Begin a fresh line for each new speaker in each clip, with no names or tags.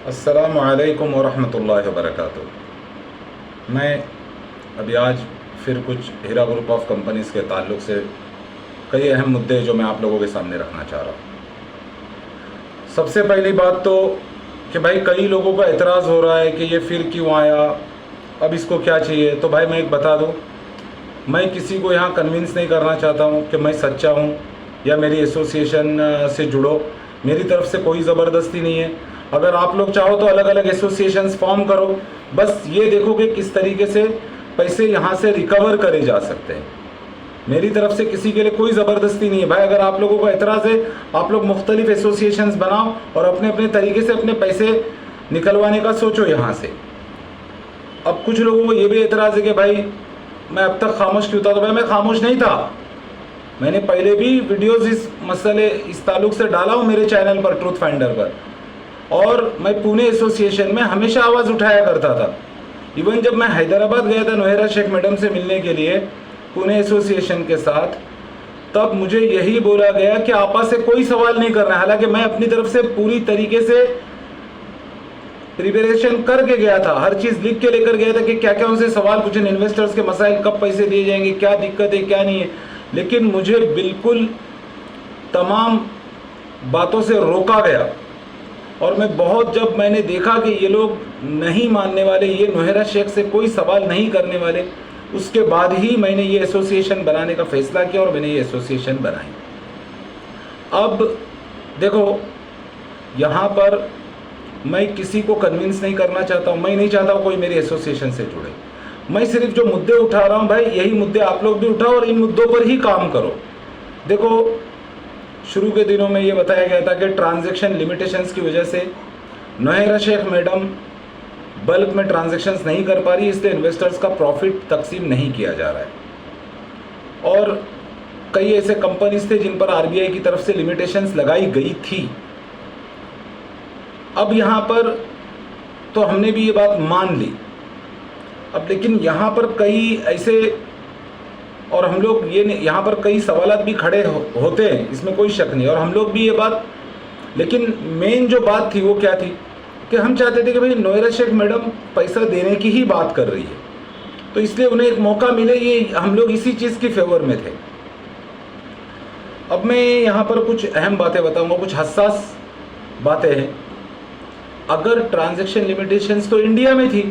अस्सलामु अलैकुम वरहमतुल्लाहि वबरकातुहू। मैं अभी आज फिर कुछ हीरा ग्रुप ऑफ कंपनीज़ के ताल्लुक़ से कई अहम मुद्दे जो मैं आप लोगों के सामने रखना चाह रहा हूँ। सबसे पहली बात तो कि भाई कई लोगों का एतराज़ हो रहा है कि ये फिर क्यों आया, अब इसको क्या चाहिए। तो भाई मैं एक बता दूँ, मैं किसी को यहाँ कन्विंस नहीं करना चाहता हूँ कि मैं सच्चा हूँ या मेरी एसोसिएशन से जुड़ो। मेरी तरफ से कोई ज़बरदस्ती नहीं है। अगर आप लोग चाहो तो अलग अलग एसोसिएशंस फॉर्म करो, बस ये देखो कि किस तरीके से पैसे यहाँ से रिकवर करे जा सकते हैं। मेरी तरफ से किसी के लिए कोई ज़बरदस्ती नहीं है। भाई अगर आप लोगों को एतराज़ है, आप लोग मुख्तलिफ एसोसिएशंस बनाओ और अपने अपने तरीके से अपने पैसे निकलवाने का सोचो यहाँ से। अब कुछ लोगों को ये भी एतराज़ है कि भाई मैं अब तक खामोश क्यों था। तो भाई मैं खामोश नहीं था, मैंने पहले भी वीडियोस इस ताल्लुक़ से डाला हूँ मेरे चैनल पर, ट्रूथ फाइंडर पर। और मैं पुणे एसोसिएशन में हमेशा आवाज़ उठाया करता था। इवन जब मैं हैदराबाद गया था नोहेरा शेख मैडम से मिलने के लिए पुणे एसोसिएशन के साथ, तब मुझे यही बोला गया कि आपा से कोई सवाल नहीं करना है। हालांकि मैं अपनी तरफ से पूरी तरीके से प्रिपरेशन करके गया था, हर चीज़ लिख के लेकर गया था कि क्या क्या उनसे सवाल पूछे, इन्वेस्टर्स के मसाइल, कब पैसे दिए जाएंगे, क्या दिक्कत है क्या नहीं है। लेकिन मुझे बिल्कुल तमाम बातों से रोका गया। और मैं जब मैंने देखा कि ये लोग नहीं मानने वाले, ये नोहेरा शेख से कोई सवाल नहीं करने वाले, उसके बाद ही मैंने ये एसोसिएशन बनाने का फ़ैसला किया और मैंने ये एसोसिएशन बनाई। अब देखो, यहाँ पर मैं किसी को कन्विंस नहीं करना चाहता हूँ, मैं नहीं चाहता हूँ कोई मेरी एसोसिएशन से जुड़े। मैं सिर्फ जो मुद्दे उठा रहा हूँ भाई, यही मुद्दे आप लोग भी उठाओ और इन मुद्दों पर ही काम करो। देखो, शुरू के दिनों में ये बताया गया था कि ट्रांजैक्शन लिमिटेशंस की वजह से नोहेरा शेख मैडम बल्क में ट्रांजैक्शंस नहीं कर पा रही, इसलिए इन्वेस्टर्स का प्रॉफिट तकसीम नहीं किया जा रहा है। और कई ऐसे कंपनीज थे जिन पर आरबीआई की तरफ से लिमिटेशंस लगाई गई थी। अब यहाँ पर तो हमने भी ये बात मान ली। अब लेकिन यहाँ पर कई ऐसे, और हम लोग ये यहाँ पर कई सवालात भी खड़े होते हैं, इसमें कोई शक नहीं, और हम लोग भी ये बात, लेकिन मेन जो बात थी वो क्या थी कि हम चाहते थे कि भाई नोहेरा शेख मैडम पैसा देने की ही बात कर रही है, तो इसलिए उन्हें एक मौका मिले, ये हम लोग इसी चीज़ की फेवर में थे। अब मैं यहाँ पर कुछ अहम बातें बताऊँगा, कुछ हसास बातें हैं। अगर ट्रांजैक्शन लिमिटेशंस तो इंडिया में थी,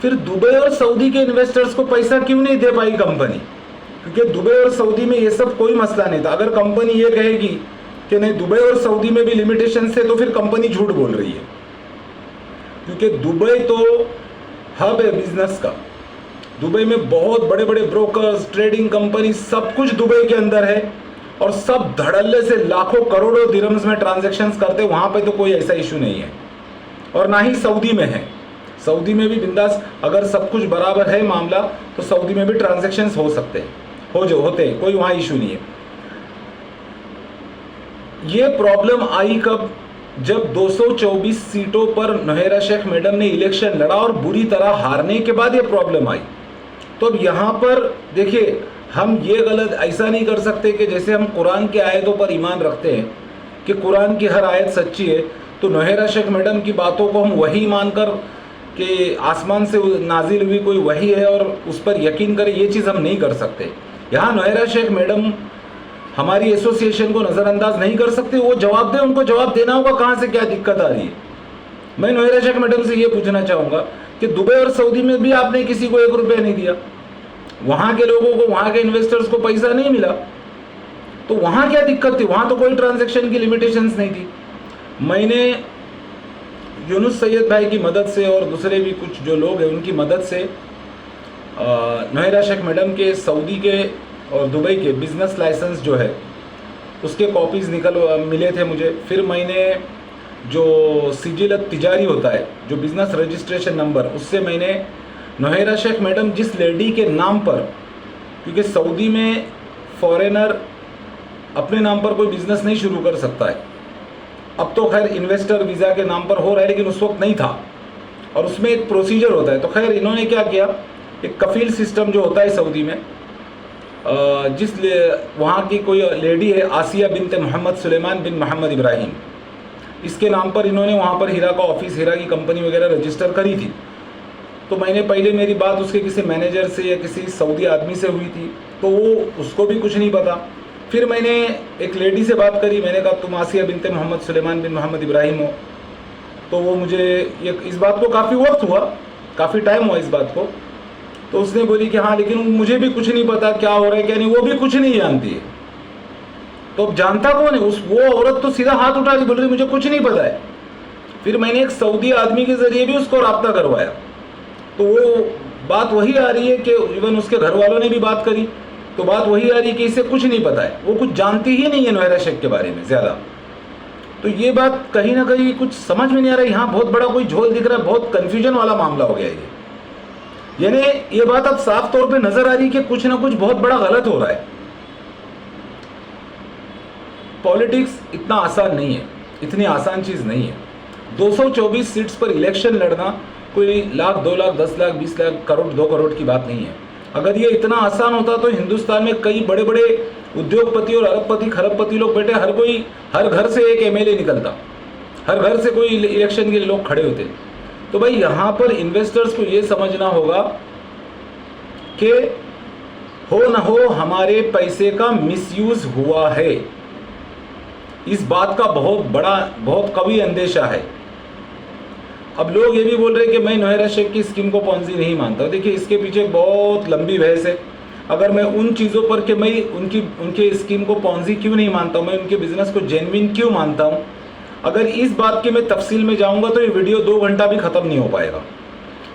फिर दुबई और सऊदी के इन्वेस्टर्स को पैसा क्यों नहीं दे पाई कंपनी? क्योंकि दुबई और सऊदी में ये सब कोई मसला नहीं था। अगर कंपनी ये कहेगी कि नहीं दुबई और सऊदी में भी लिमिटेशन है, तो फिर कंपनी झूठ बोल रही है। क्योंकि दुबई तो हब है बिजनेस का। दुबई में बहुत बड़े बड़े ब्रोकर्स, ट्रेडिंग कंपनी, सब कुछ दुबई के अंदर है, और सब धड़ल्ले से लाखों करोड़ों दिरहम्स में ट्रांजेक्शन्स करते। वहाँ पे तो कोई ऐसा इशू नहीं है, और ना ही सऊदी में है। सऊदी में भी बिंदास, अगर सब कुछ बराबर है मामला, तो सऊदी में भी ट्रांजेक्शन्स हो सकते हैं, होते हैं, कोई वहाँ इशू नहीं है। ये प्रॉब्लम आई कब? जब 224 सीटों पर नोहेरा शेख मैडम ने इलेक्शन लड़ा और बुरी तरह हारने के बाद ये प्रॉब्लम आई। तो अब यहाँ पर देखिए, हम ये गलत ऐसा नहीं कर सकते कि जैसे हम कुरान की आयतों पर ईमान रखते हैं कि कुरान की हर आयत सच्ची है, तो नोहेरा शेख मैडम की बातों को हम वही मानकर कि आसमान से नाजिल हुई कोई वही है और उस पर यकीन करें, ये चीज़ हम नहीं कर सकते। यहाँ नोहेरा शेख मैडम हमारी एसोसिएशन को नज़रअंदाज नहीं कर सकते। वो जवाब दे, उनको जवाब देना होगा कहाँ से क्या दिक्कत आ रही है। मैं नोहेरा शेख मैडम से ये पूछना चाहूँगा कि दुबई और सऊदी में भी आपने किसी को 1 रुपया नहीं दिया, वहाँ के लोगों को, वहाँ के इन्वेस्टर्स को पैसा नहीं मिला, तो वहाँ क्या दिक्कत थी? वहाँ तो कोई ट्रांजेक्शन की लिमिटेशंस नहीं थी। मैंने यूनुस सैयद भाई की मदद से और दूसरे भी कुछ जो लोग हैं उनकी मदद से नोहेरा शेख मैडम के सऊदी के और दुबई के बिज़नेस लाइसेंस जो है उसके कॉपीज़ मिले थे मुझे। फिर मैंने जो सिजिलत तिजारी होता है, जो बिज़नेस रजिस्ट्रेशन नंबर, उससे मैंने नोहेरा शेख मैडम जिस लेडी के नाम पर, क्योंकि सऊदी में फॉरेनर अपने नाम पर कोई बिज़नेस नहीं शुरू कर सकता है। अब तो खैर इन्वेस्टर वीज़ा के नाम पर हो रहा है, लेकिन उस वक्त नहीं था, और उसमें एक प्रोसीजर होता है। तो खैर इन्होंने क्या किया, एक कफील सिस्टम जो होता है सऊदी में, वहाँ की कोई लेडी है आसिया बिनते मोहम्मद सुलेमान बिन मोहम्मद इब्राहिम, इसके नाम पर इन्होंने वहाँ पर हीरा का ऑफिस, हीरा की कंपनी वगैरह रजिस्टर करी थी। तो मैंने पहले मेरी बात उसके किसी मैनेजर से या किसी सऊदी आदमी से हुई थी, तो वो उसको भी कुछ नहीं पता। फिर मैंने एक लेडी से बात करी, मैंने कहा तुम आसिया बिनते मोहम्मद सुलेमान बिन मोहम्मद इब्राहिम हो। तो वो मुझे ये इस बात को काफ़ी वक्त हुआ, काफ़ी टाइम हुआ इस बात को। तो उसने बोली कि हाँ लेकिन मुझे भी कुछ नहीं पता क्या हो रहा है क्या नहीं, वो भी कुछ नहीं जानती है। तो अब जानता कौन है? वो औरत तो सीधा हाथ उठा के बोल रही मुझे कुछ नहीं पता है। फिर मैंने एक सऊदी आदमी के ज़रिए भी उसको राब्ता करवाया, तो वो बात वही आ रही है कि इवन उसके घर वालों ने भी बात करी, तो बात वही आ रही है कि इसे कुछ नहीं पता है, वो कुछ जानती ही नहीं है नोहेरा शेख के बारे में ज़्यादा। तो ये बात कहीं ना कहीं कुछ समझ में नहीं आ रहा है, यहाँ बहुत बड़ा कोई झोल दिख रहा है, बहुत कन्फ्यूजन वाला मामला हो गया ये। यानी ये बात अब साफ तौर पे नजर आ रही है कि कुछ ना कुछ बहुत बड़ा गलत हो रहा है। पॉलिटिक्स इतना आसान नहीं है, इतनी आसान चीज नहीं है। 224 सीट्स पर इलेक्शन लड़ना कोई लाख, 2 लाख, 10 लाख, 20 लाख, करोड़, 2 करोड़ की बात नहीं है। अगर ये इतना आसान होता तो हिंदुस्तान में कई बड़े बड़े उद्योगपति और अरबपति, खरबपति लोग बैठे, हर घर से एक एमएलए निकलता, हर घर से कोई इलेक्शन के लिए लोग खड़े होते। तो भाई यहाँ पर इन्वेस्टर्स को ये समझना होगा कि हो ना हो हमारे पैसे का मिसयूज हुआ है, इस बात का बहुत कवी अंदेशा है। अब लोग ये भी बोल रहे हैं कि मैं नोहेरा शेख की स्कीम को पॉन्जी नहीं मानता। देखिए इसके पीछे बहुत लंबी बहस है। अगर मैं उन चीज़ों पर कि मैं उनके स्कीम को पॉन्जी क्यों नहीं मानता हूँ, मैं उनके बिजनेस को जेन्युइन क्यों मानता हूँ, अगर इस बात की मैं तफसील में जाऊँगा तो ये वीडियो 2 घंटा भी ख़त्म नहीं हो पाएगा।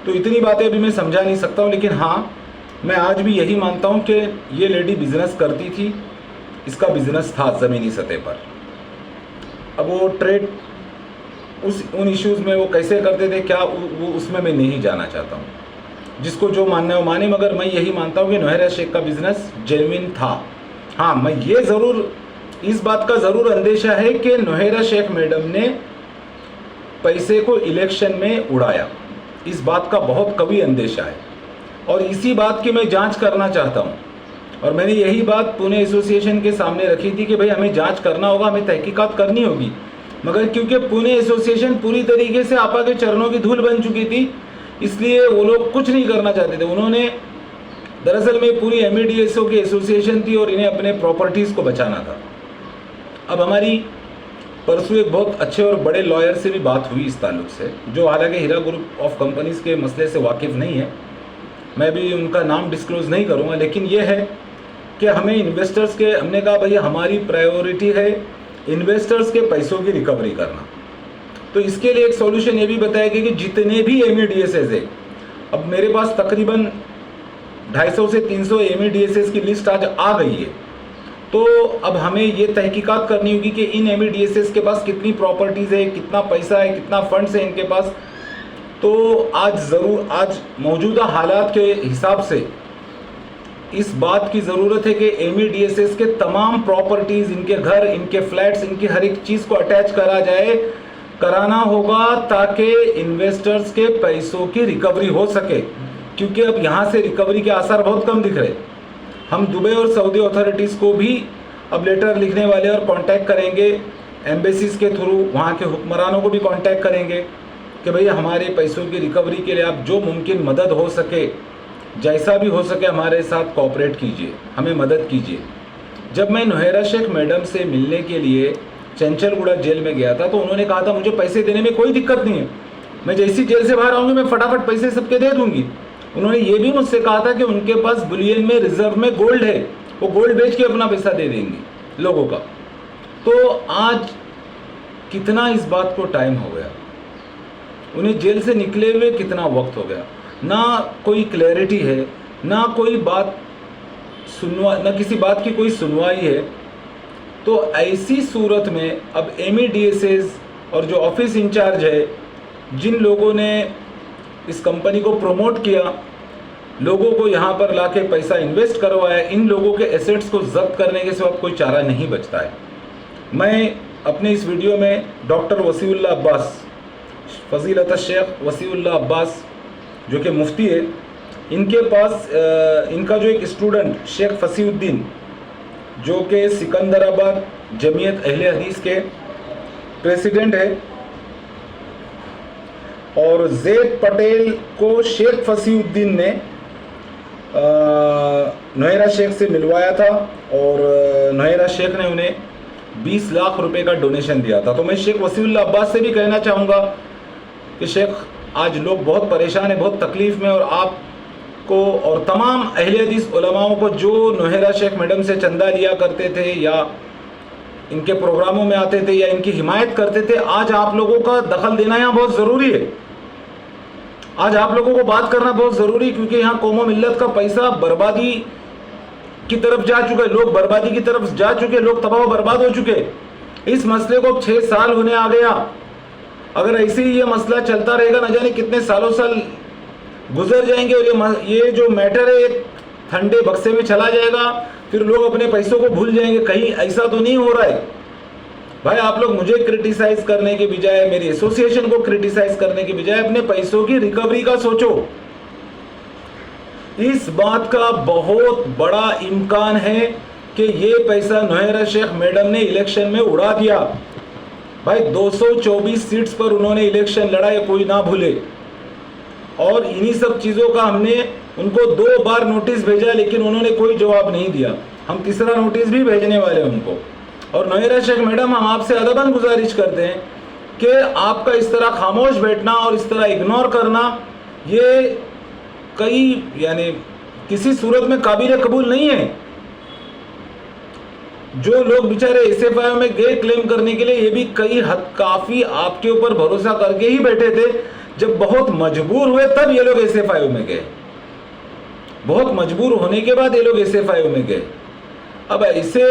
तो इतनी बातें अभी मैं समझा नहीं सकता हूँ, लेकिन हाँ मैं आज भी यही मानता हूँ कि ये लेडी बिजनेस करती थी, इसका बिजनेस था ज़मीनी सतह पर। अब वो ट्रेड उन इश्यूज़ में वो कैसे करते थे क्या, वो उसमें मैं नहीं जाना चाहता हूँ। जिसको जो मानना है वो माने, मगर मैं यही मानता हूँ कि नोहेरा शेख का बिजनेस जेन्युइन था। हाँ मैं ये ज़रूर, इस बात का ज़रूर अंदेशा है कि नोहेरा शेख मैडम ने पैसे को इलेक्शन में उड़ाया, इस बात का बहुत कभी अंदेशा है। और इसी बात की मैं जांच करना चाहता हूँ, और मैंने यही बात पुणे एसोसिएशन के सामने रखी थी कि भाई हमें जांच करना होगा, हमें तहकीकात करनी होगी। मगर क्योंकि पुणे एसोसिएशन पूरी तरीके से आपा के चरणों की धूल बन चुकी थी, इसलिए वो लोग कुछ नहीं करना चाहते थे। उन्होंने दरअसल में पूरी MEDSO की एसोसिएशन थी और इन्हें अपने प्रॉपर्टीज़ को बचाना था। अब हमारी परसों एक बहुत अच्छे और बड़े लॉयर से भी बात हुई इस ताल्लुक से, जो हालांकि हीरा ग्रुप ऑफ कंपनीज़ के मसले से वाकिफ़ नहीं है, मैं भी उनका नाम डिस्क्लोज़ नहीं करूँगा। लेकिन ये है कि हमें इन्वेस्टर्स के, हमने कहा भाई हमारी प्रायोरिटी है इन्वेस्टर्स के पैसों की रिकवरी करना। तो इसके लिए एक सॉल्यूशन ये भी बताया गया कि जितने भी MEDSs है, अब मेरे पास तकरीबन 250 से 300 MEDSs की लिस्ट आज आ गई है। तो अब हमें ये तहकीकात करनी होगी कि इन MEDSs के पास कितनी प्रॉपर्टीज़ है, कितना पैसा है, कितना फंड्स है इनके पास। तो आज मौजूदा हालात के हिसाब से इस बात की ज़रूरत है कि MEDSs के तमाम प्रॉपर्टीज़, इनके घर, इनके फ्लैट्स, इनकी हर एक चीज़ को अटैच कराना होगा ताकि इन्वेस्टर्स के पैसों की रिकवरी हो सके। क्योंकि अब यहाँ से रिकवरी के आसार बहुत कम दिख रहे। हम दुबई और सऊदी अथॉरिटीज़ को भी अब लेटर लिखने वाले और कांटेक्ट करेंगे, एम्बेसीज़ के थ्रू वहाँ के हुक्मरानों को भी कांटेक्ट करेंगे कि भई हमारे पैसों की रिकवरी के लिए आप जो मुमकिन मदद हो सके, जैसा भी हो सके हमारे साथ कोऑपरेट कीजिए, हमें मदद कीजिए। जब मैं नोहेरा शेख मैडम से मिलने के लिए चंचलगुड़ा जेल में गया था तो उन्होंने कहा था मुझे पैसे देने में कोई दिक्कत नहीं है, मैं जैसी जेल से बाहर आऊँगी मैं फटाफट पैसे सबके दे दूँगी। उन्होंने ये भी मुझसे कहा था कि उनके पास बुलियन में रिजर्व में गोल्ड है, वो गोल्ड बेच के अपना पैसा दे देंगे लोगों का। तो आज कितना इस बात को टाइम हो गया, उन्हें जेल से निकले हुए कितना वक्त हो गया, ना कोई क्लैरिटी है, ना कोई बात ना किसी बात की कोई सुनवाई है। तो ऐसी सूरत में अब MEDSs और जो ऑफिस इंचार्ज है, जिन लोगों ने इस कंपनी को प्रमोट किया, लोगों को यहाँ पर लाके पैसा इन्वेस्ट करवाया, इन लोगों के एसेट्स को जब्त करने के सिवा कोई चारा नहीं बचता है। मैं अपने इस वीडियो में डॉक्टर वसीउल्लाह अब्बास, फजीलत शेख वसीउल्लाह अब्बास जो कि मुफ्ती है, इनके पास इनका जो एक स्टूडेंट शेख फसीउद्दीन जो कि सिकंदराबाद जमीयत अहले हदीस के प्रेसिडेंट है, और जैद पटेल को शेख फसीउद्दीन ने नौहेरा शेख से मिलवाया था और नौहेरा शेख ने उन्हें 20 लाख रुपए का डोनेशन दिया था। तो मैं शेख वसीउल्लाह अब्बास से भी कहना चाहूँगा कि शेख, आज लोग बहुत परेशान हैं, बहुत तकलीफ़ में, और आपको और तमाम अहले हदीस उलमाओं को जो नौहेरा शेख मैडम से चंदा लिया करते थे या इनके प्रोग्रामों में आते थे या इनकी हिमायत करते थे, आज आप लोगों का दखल देना यहाँ बहुत ज़रूरी है। आज आप लोगों को बात करना बहुत ज़रूरी है, क्योंकि यहाँ कौम मिल्लत का पैसा बर्बादी की तरफ जा चुका है, लोग बर्बादी की तरफ जा चुके, लोग तबाह बर्बाद हो चुके। इस मसले को 6 साल होने आ गया। अगर ऐसे ही ये मसला चलता रहेगा, न जाने कितने सालों साल गुजर जाएंगे और ये जो मैटर है एक ठंडे बक्से में चला जाएगा, फिर लोग अपने पैसों को भूल जाएंगे। कहीं ऐसा तो नहीं हो रहा है भाई? आप लोग मुझे क्रिटिसाइज करने के बजाय, मेरी एसोसिएशन को क्रिटिसाइज करने के बजाय अपने पैसों की रिकवरी का सोचो। इस बात का बहुत बड़ा इम्कान है कि ये पैसा नौहेरा शेख मैडम ने इलेक्शन में उड़ा दिया। भाई 224 सीट्स पर उन्होंने इलेक्शन लड़ा, ये कोई ना भूले। और इन्हीं सब चीज़ों का हमने उनको 2 बार नोटिस भेजा, लेकिन उन्होंने कोई जवाब नहीं दिया। हम तीसरा नोटिस भी भेजने वाले हैं उनको। और नौहेरा शेख मैडम, हम आपसे अदबन गुजारिश करते हैं कि आपका इस तरह खामोश बैठना और इस तरह इग्नोर करना, ये यानी किसी सूरत में काबिल कबूल नहीं है। जो लोग बेचारे एसएफआई में गए क्लेम करने के लिए, ये भी कई हद काफ़ी आपके ऊपर भरोसा करके ही बैठे थे। जब बहुत मजबूर हुए तब ये लोग एसएफआई में गए, बहुत मजबूर होने के बाद ये लोग एसएफआई में गए। अब ऐसे,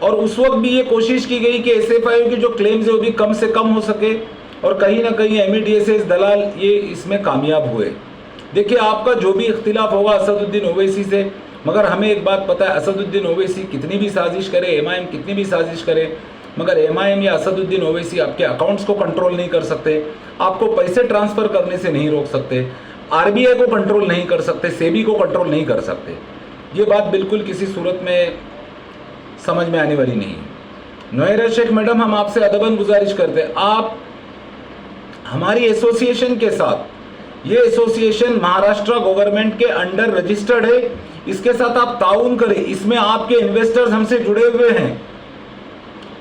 और उस वक्त भी ये कोशिश की गई कि एसएफआई के जो क्लेम्स है वो भी कम से कम हो सके, और कहीं ना कहीं एमईडीएसएस दलाल ये इसमें कामयाब हुए। देखिए, आपका जो भी इख्तिलाफ होगा असदुद्दीन ओवैसी से, मगर हमें एक बात पता है, असदुद्दीन ओवैसी कितनी भी साजिश करे, एमआईएम कितनी भी साजिश करे, मगर एमआईएम या असदुद्दीन ओवैसी आपके अकाउंट्स को कंट्रोल नहीं कर सकते, आपको पैसे ट्रांसफ़र करने से नहीं रोक सकते, आरबीआई को कंट्रोल नहीं कर सकते, सेबी को कंट्रोल नहीं कर सकते। ये बात बिल्कुल किसी सूरत में समझ में आने वाली नहीं है। नौहेरा शेख मैडम, हम आपसे अदबन गुजारिश करते हैं, आप हमारी एसोसिएशन के साथ, ये एसोसिएशन महाराष्ट्र गवर्नमेंट के अंडर रजिस्टर्ड है, इसके साथ आप ताउन करें। इसमें आपके इन्वेस्टर्स हमसे जुड़े हुए हैं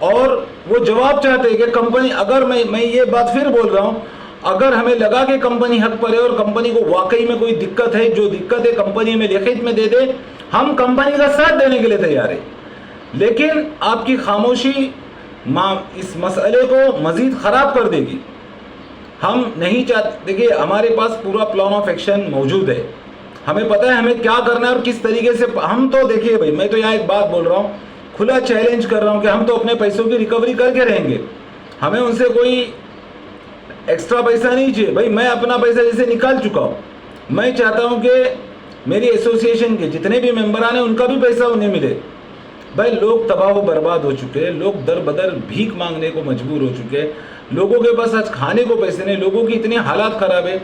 और वो जवाब चाहते हैं कि कंपनी, अगर मैं ये बात फिर बोल रहा हूँ, अगर हमें लगा कि कंपनी हक पर है और कंपनी को वाकई में कोई दिक्कत है, जो दिक्कत है कंपनी में लिखित में दे दे, हम कंपनी का साथ देने के लिए तैयार है। लेकिन आपकी खामोशी इस मसले को मजीद ख़राब कर देगी। हम नहीं चाहते। देखिए, हमारे पास पूरा प्लान ऑफ एक्शन मौजूद है, हमें पता है हमें क्या करना है और किस तरीके से। हम तो देखिए भाई, मैं तो यहाँ एक बात बोल रहा हूँ, खुला चैलेंज कर रहा हूँ कि हम तो अपने पैसों की रिकवरी करके रहेंगे। हमें उनसे कोई एक्स्ट्रा पैसा नहीं चाहिए भाई। मैं अपना पैसा जैसे निकाल चुका हूँ, मैं चाहता हूँ कि मेरी एसोसिएशन के जितने भी मेंबरान हैं उनका भी पैसा उन्हें मिले। भाई, लोग तबाह व बर्बाद हो चुके हैं, लोग दर बदर भीख मांगने को मजबूर हो चुके हैं, लोगों के पास आज खाने को पैसे नहीं, लोगों की इतनी हालात ख़राब है।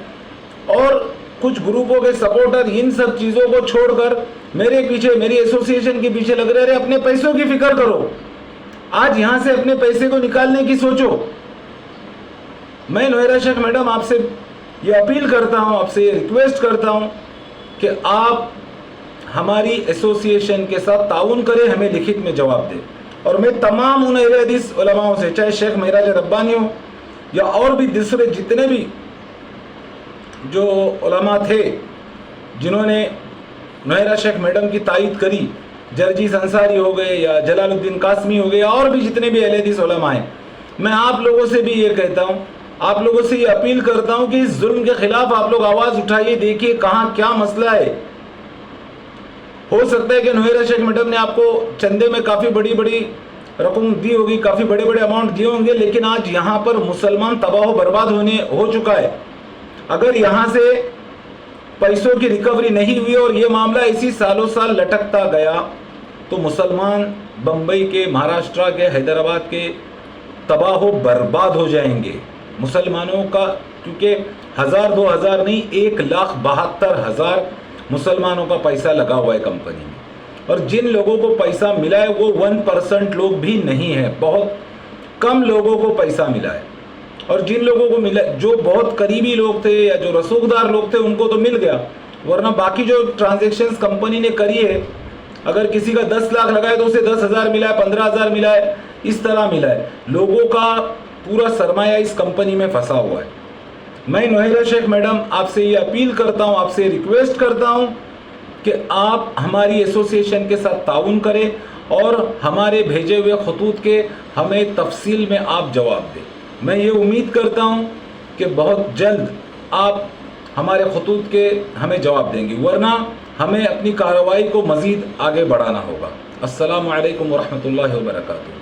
और कुछ ग्रुपों के सपोर्टर इन सब चीज़ों को छोड़कर मेरे पीछे, मेरी एसोसिएशन के पीछे लग रहे हैं। अपने पैसों की फिक्र करो, आज यहाँ से अपने पैसे को निकालने की सोचो। मैं नौहेरा शेख मैडम आपसे ये अपील करता हूँ, आपसे ये रिक्वेस्ट करता हूँ कि आप हमारी एसोसिएशन के साथ ताउन करें, हमें लिखित में जवाब दें। और मैं तमाम उन अहले हदीस उलमाओं से, चाहे शेख महराज रब्बानी हो या और भी दूसरे जितने भी जो उलमा थे जिन्होंने नौहेरा शेख मैडम की तायीद करी, जर्जीस अंसारी हो गए या जलालुद्दीन कासमी हो गए, और भी जितने भी अहले हदीस उलमा हैं, मैं आप लोगों से भी ये कहता हूँ, आप लोगों से ये अपील करता हूँ कि इस जुल्म के खिलाफ आप लोग आवाज़ उठाइए। देखिए कहाँ क्या मसला है। हो सकता है कि नौहेरा शेख मैडम ने आपको चंदे में काफ़ी बड़ी बड़ी रकम दी होगी, काफ़ी बड़े बड़े अमाउंट दिए होंगे, लेकिन आज यहाँ पर मुसलमान तबाह बर्बाद हो चुका है। अगर यहाँ से पैसों की रिकवरी नहीं हुई और ये मामला इसी सालों साल लटकता गया तो मुसलमान बम्बई के, महाराष्ट्र के, हैदराबाद के तबाह बर्बाद हो जाएंगे। मुसलमानों का, क्योंकि 1000 2000 नहीं, 1,72,000 मुसलमानों का पैसा लगा हुआ है कंपनी में, और जिन लोगों को पैसा मिला है वो 1% लोग भी नहीं है। बहुत कम लोगों को पैसा मिला है, और जिन लोगों को मिला, जो बहुत करीबी लोग थे या जो रसूखदार लोग थे, उनको तो मिल गया, वरना बाकी जो ट्रांजैक्शंस कंपनी ने करी है, अगर किसी का 10 लाख लगा है तो उसे 10,000 मिला है, 15,000 मिला है, इस तरह मिला है। लोगों का पूरा सरमाया इस कंपनी में फंसा हुआ है। मैं नोहेरा शेख मैडम आपसे ये अपील करता हूँ, आपसे रिक्वेस्ट करता हूँ कि आप हमारी एसोसिएशन के साथ ताउन करें और हमारे भेजे हुए खतूत के हमें तफसील में आप जवाब दें। मैं ये उम्मीद करता हूँ कि बहुत जल्द आप हमारे खतूत के हमें जवाब देंगे, वरना हमें अपनी कार्रवाई को मज़ीद आगे बढ़ाना होगा। अस्सलामु अलैकुम वरहमतुल्लाहि वबरकातुहू।